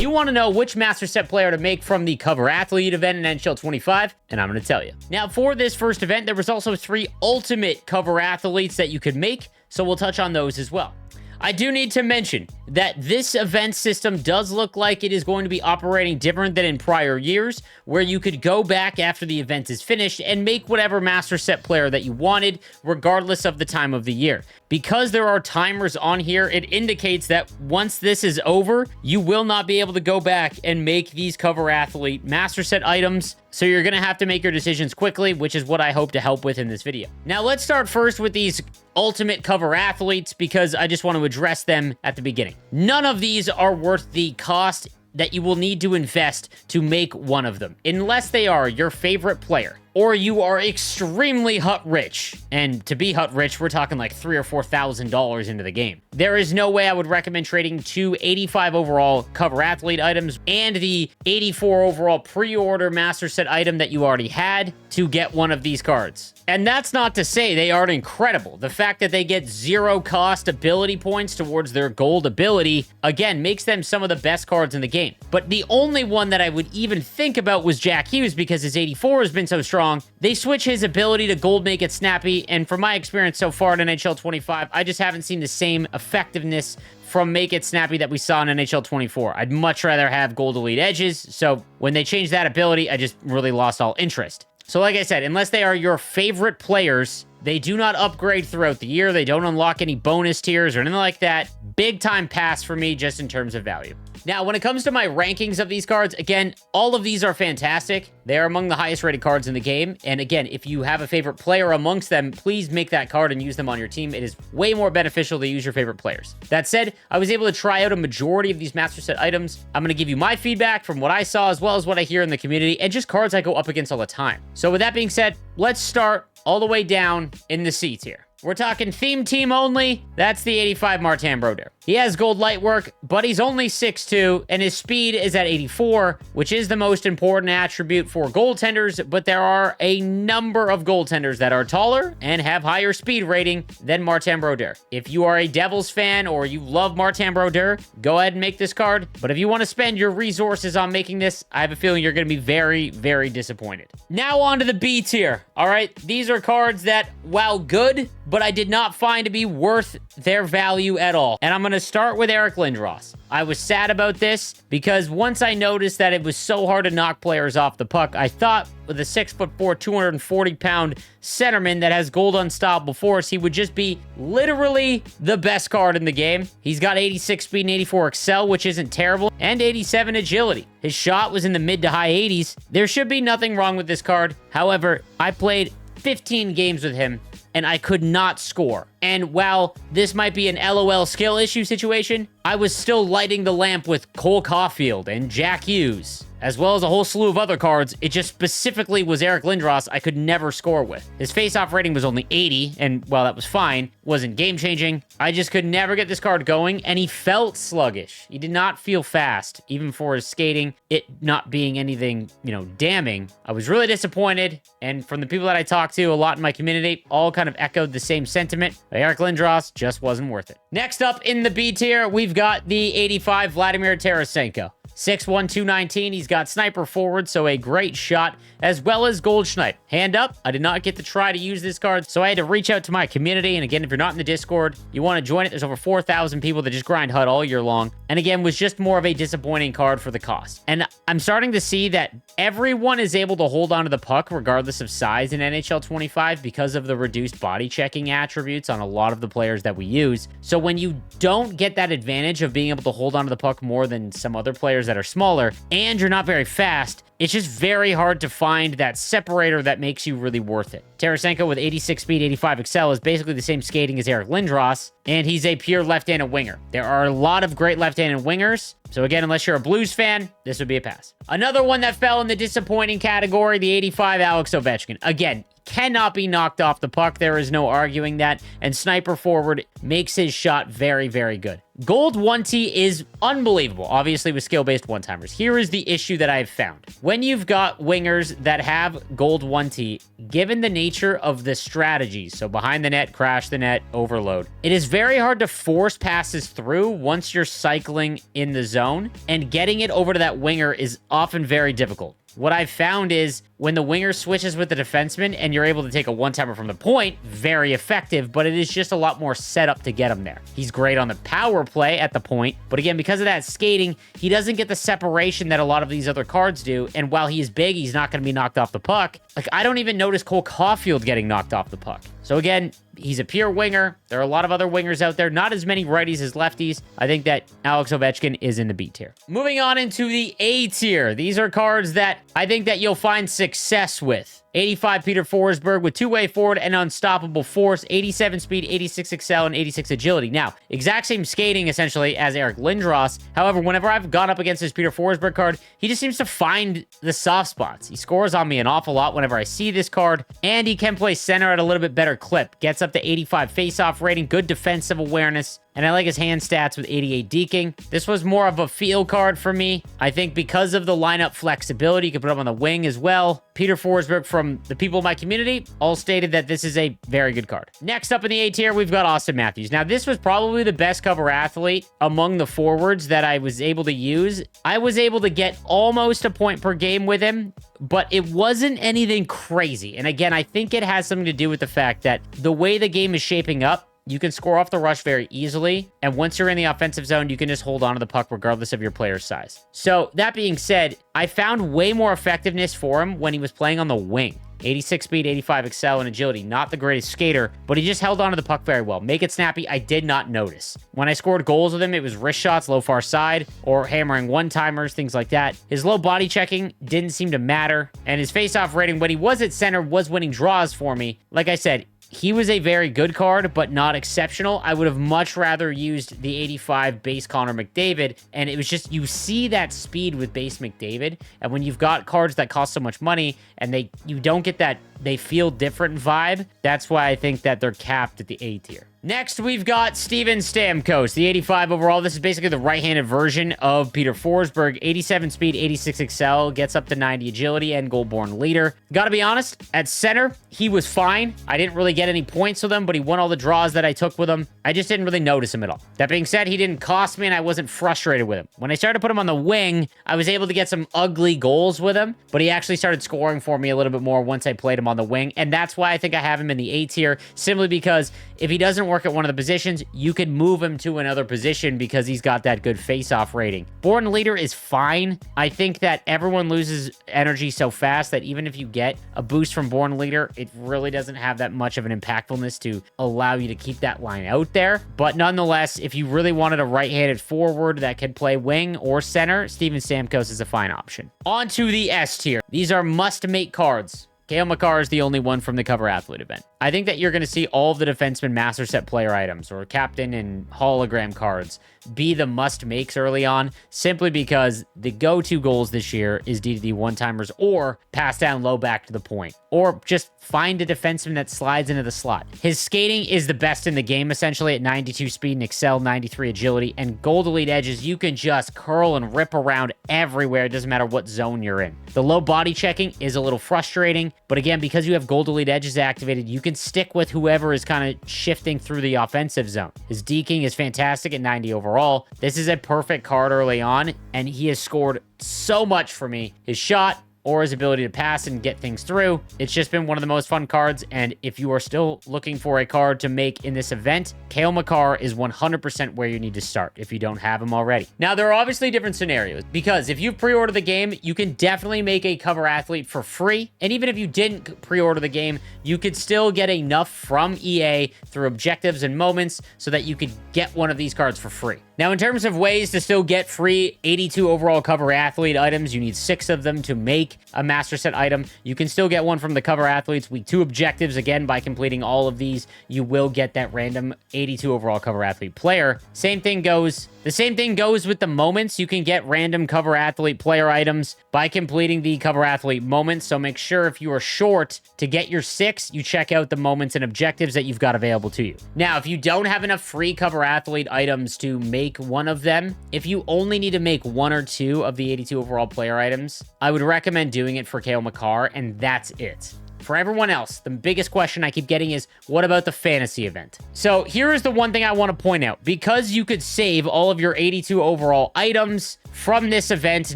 you want to know which Master Set player to make from the Cover Athlete event in NHL 25, and I'm going to tell you. Now, for this first event, there was also 3 Ultimate Cover Athletes that you could make, so we'll touch on those as well. I do need to mention that this event system does look like it is going to be operating different than in prior years, where you could go back after the event is finished and make whatever Master Set player that you wanted, regardless of the time of the year. Because there are timers on here, it indicates that once this is over, you will not be able to go back and make these Cover Athlete Master Set items. So you're going to have to make your decisions quickly, which is what I hope to help with in this video. Now, let's start first with these Ultimate Cover Athletes, because I just want to address them at the beginning. None of these are worth the cost that you will need to invest to make one of them, unless they are your favorite player, or you are extremely hut rich. And to be hut rich, we're talking like $3,000 or $4,000 into the game. There is no way I would recommend trading 2 85 overall Cover Athlete items and the 84 overall pre-order Master Set item that you already had to get one of these cards. And that's not to say they aren't incredible. The fact that they get 0 cost ability points towards their gold ability, again, makes them some of the best cards in the game. But the only one that I would even think about was Jack Hughes, because his 84 has been so strong. They switch his ability to gold, make it snappy, and from my experience so far in NHL 25, I just haven't seen the same effectiveness from Make It Snappy that we saw in NHL 24. I'd much rather have gold elite edges, so when they changed that ability, I just really lost all interest. So like I said, unless they are your favorite players, they do not upgrade throughout the year. They don't unlock any bonus tiers or anything like that. Big time pass for me just in terms of value. Now, when it comes to my rankings of these cards, again, all of these are fantastic. They are among the highest rated cards in the game. And again, if you have a favorite player amongst them, please make that card and use them on your team. It is way more beneficial to use your favorite players. That said, I was able to try out a majority of these Master Set items. I'm going to give you my feedback from what I saw, as well as what I hear in the community, and just cards I go up against all the time. So with that being said, let's start all the way down in the C tier. We're talking theme team only. That's the 85 Martin Brodeur. He has gold light work, but he's only 6'2", and his speed is at 84, which is the most important attribute for goaltenders, but there are a number of goaltenders that are taller and have higher speed rating than Martin Brodeur. If you are a Devils fan or you love Martin Brodeur, go ahead and make this card, but if you want to spend your resources on making this, I have a feeling you're going to be very, very disappointed. Now on to the B tier. All right, these are cards that, while good, but I did not find to be worth their value at all. And I'm going to start with Eric Lindros. I was sad about this because once I noticed that it was so hard to knock players off the puck, I thought with a 6'4", 240-pound centerman that has gold unstoppable force, he would just be literally the best card in the game. He's got 86 speed and 84 excel, which isn't terrible, and 87 agility. His shot was in the mid to high 80s. There should be nothing wrong with this card. However, I played 15 games with him, and I could not score. And while this might be an LOL skill issue situation, I was still lighting the lamp with Cole Caulfield and Jack Hughes, as well as a whole slew of other cards. It just specifically was Eric Lindros I could never score with. His face-off rating was only 80, and while that was fine, wasn't game-changing. I just could never get this card going, and he felt sluggish. He did not feel fast, even for his skating, it not being anything, damning. I was really disappointed, and from the people that I talked to a lot in my community, all kind of echoed the same sentiment. Eric Lindros just wasn't worth it. Next up in the B tier, we've got the 85 Vladimir Tarasenko. 6'1", 219. He's got sniper forward, so a great shot, as well as gold snipe. Hand up, I did not get to try to use this card, so I had to reach out to my community. And again, if you're not in the Discord, you want to join it. There's over 4,000 people that just grind HUD all year long. And again, was just more of a disappointing card for the cost. And I'm starting to see that everyone is able to hold onto the puck regardless of size in NHL 25 because of the reduced body checking attributes on a lot of the players that we use. So when you don't get that advantage of being able to hold onto the puck more than some other players that are smaller, and you're not very fast, it's just very hard to find that separator that makes you really worth it. Tarasenko with 86 speed, 85 excel is basically the same skating as Eric Lindros, and he's a pure left-handed winger. There are a lot of great left-handed wingers, so again, unless you're a Blues fan, this would be a pass. Another one that fell in the disappointing category, the 85 Alex Ovechkin. Again, cannot be knocked off the puck. There is no arguing that. And sniper forward makes his shot very, very good. Gold 1T is unbelievable, obviously with skill-based one-timers. Here is the issue that I've found. When you've got wingers that have gold 1T, given the nature of the strategies, so behind the net, crash the net, overload, it is very hard to force passes through once you're cycling in the zone, and getting it over to that winger is often very difficult. What I've found is when the winger switches with the defenseman and you're able to take a one-timer from the point, very effective, but it is just a lot more setup to get him there. He's great on the power play at the point, but again, because of that skating, he doesn't get the separation that a lot of these other cards do, and while he's big, he's not going to be knocked off the puck. Like, I don't even notice Cole Caulfield getting knocked off the puck. So again, he's a pure winger. There are a lot of other wingers out there, not as many righties as lefties. I think that Alex Ovechkin is in the B tier. Moving on into the A tier. These are cards that I think that you'll find success with. 85 Peter Forsberg with two-way forward and unstoppable force, 87 speed, 86 excel, and 86 agility. Now, exact same skating essentially as Eric Lindros. However, whenever I've gone up against this Peter Forsberg card, he just seems to find the soft spots. He scores on me an awful lot whenever I see this card, and he can play center at a little bit better clip. Gets up to 85 face-off rating, good defensive awareness, and I like his hand stats with 88 deking. This was more of a feel card for me. I think because of the lineup flexibility, you can put him on the wing as well. Peter Forsberg, from the people in my community, all stated that this is a very good card. Next up in the A tier, we've got Austin Matthews. Now, this was probably the best cover athlete among the forwards that I was able to use. I was able to get almost a point per game with him, but it wasn't anything crazy. And again, I think it has something to do with the fact that the way the game is shaping up, you can score off the rush very easily, and once you're in the offensive zone, you can just hold on to the puck regardless of your player's size. So, that being said, I found way more effectiveness for him when he was playing on the wing. 86 speed, 85 excel, and agility. Not the greatest skater, but he just held on to the puck very well. Make it snappy, I did not notice. When I scored goals with him, it was wrist shots, low far side, or hammering one-timers, things like that. His low body checking didn't seem to matter, and his face-off rating when he was at center was winning draws for me. Like I said, he was a very good card, but not exceptional. I would have much rather used the 85 base Connor McDavid, and it was just, you see that speed with base McDavid, and when you've got cards that cost so much money, and you don't get that they feel different vibe, that's why I think that they're capped at the A tier. Next, we've got Steven Stamkos, the 85 overall. This is basically the right-handed version of Peter Forsberg. 87 speed, 86 excel, gets up to 90 agility, and goal-born leader. Gotta be honest, at center, he was fine. I didn't really get any points with him, but he won all the draws that I took with him. I just didn't really notice him at all. That being said, he didn't cost me, and I wasn't frustrated with him. When I started to put him on the wing, I was able to get some ugly goals with him, but he actually started scoring for me a little bit more once I played him on the wing, and that's why I think I have him in the A tier, simply because if he doesn't work at one of the positions, you can move him to another position because he's got that good face-off rating. Born leader is fine. I think that everyone loses energy so fast that even if you get a boost from born leader, it really doesn't have that much of an impactfulness to allow you to keep that line out there. But nonetheless, if you really wanted a right-handed forward that could play wing or center, Steven Stamkos is a fine option. On to the S tier. These are must-make cards. Cale Makar is the only one from the cover athlete event. I think that you're going to see all of the defenseman master set player items or captain and hologram cards be the must makes early on, simply because the go-to goals this year is DDD one-timers or pass down low back to the point, or just find a defenseman that slides into the slot. His skating is the best in the game, essentially, at 92 speed and excel, 93 agility, and gold elite edges, you can just curl and rip around everywhere. It doesn't matter what zone you're in. The low body checking is a little frustrating, but again, because you have gold elite edges activated, you can stick with whoever is kind of shifting through the offensive zone. His deking is fantastic at 90 overall. This is a perfect card early on, and he has scored so much for me. His shot, or his ability to pass and get things through. It's just been one of the most fun cards, and if you are still looking for a card to make in this event, Cale Makar is 100% where you need to start if you don't have him already. Now, there are obviously different scenarios, because if you've pre-ordered the game, you can definitely make a cover athlete for free, and even if you didn't pre-order the game, you could still get enough from EA through objectives and moments so that you could get one of these cards for free. Now, in terms of ways to still get free 82 overall cover athlete items, you need 6 of them to make a master set item. You can still get one from the cover athletes week 2 objectives. Again, by completing all of these, you will get that random 82 overall cover athlete player. The same thing goes with the moments. You can get random cover athlete player items by completing the cover athlete moments. So make sure if you are short to get your 6, you check out the moments and objectives that you've got available to you. Now, if you don't have enough free cover athlete items to make one of them, if you only need to make 1 or 2 of the 82 overall player items, I would recommend doing it for Cale Makar, and that's it. For everyone else, the biggest question I keep getting is, what about the fantasy event? So here is the one thing I want to point out. Because you could save all of your 82 overall items from this event,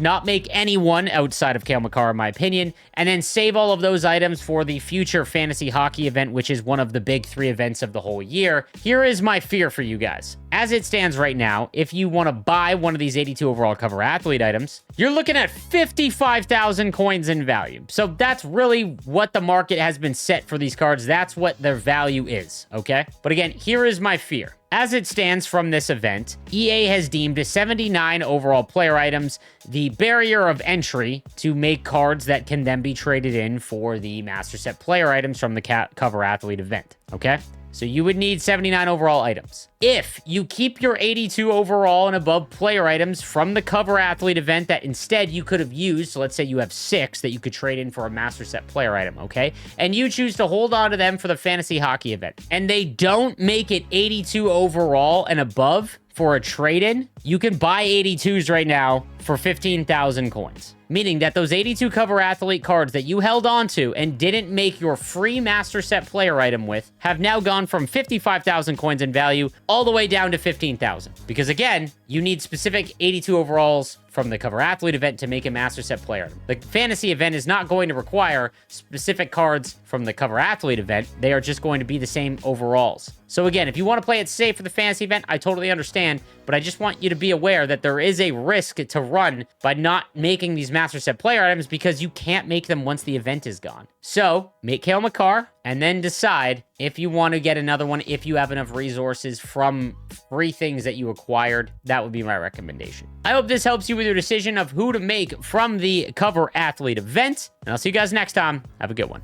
not make anyone outside of Cale Makar, in my opinion, and then save all of those items for the future fantasy hockey event, which is one of the big 3 events of the whole year. Here is my fear for you guys. As it stands right now, if you want to buy one of these 82 overall cover athlete items, you're looking at 55,000 coins in value. So that's really what the market has been set for these cards. That's what their value is, okay? But again, here is my fear. As it stands from this event, EA has deemed 79 overall player items the barrier of entry to make cards that can then be traded in for the master set player items from the cover athlete event, okay? So you would need 79 overall items. If you keep your 82 overall and above player items from the cover athlete event that instead you could have used, so let's say you have 6 that you could trade in for a master set player item, okay? And you choose to hold on to them for the fantasy hockey event, and they don't make it 82 overall and above for a trade-in, you can buy 82s right now for 15,000 coins. Meaning that those 82 cover athlete cards that you held on to and didn't make your free master set player item with have now gone from 55,000 coins in value all the way down to 15,000. Because again, you need specific 82 overalls from the cover athlete event to make a master set player item. The fantasy event is not going to require specific cards from the cover athlete event. They are just going to be the same overalls. So again, if you want to play it safe for the fantasy event, I totally understand, but I just want you to be aware that there is a risk to run by not making these master set player items because you can't make them once the event is gone. So make Cale Makar and then decide if you want to get another one, if you have enough resources from free things that you acquired. That would be my recommendation. I hope this helps you with your decision of who to make from the cover athlete event, and I'll see you guys next time. Have a good one.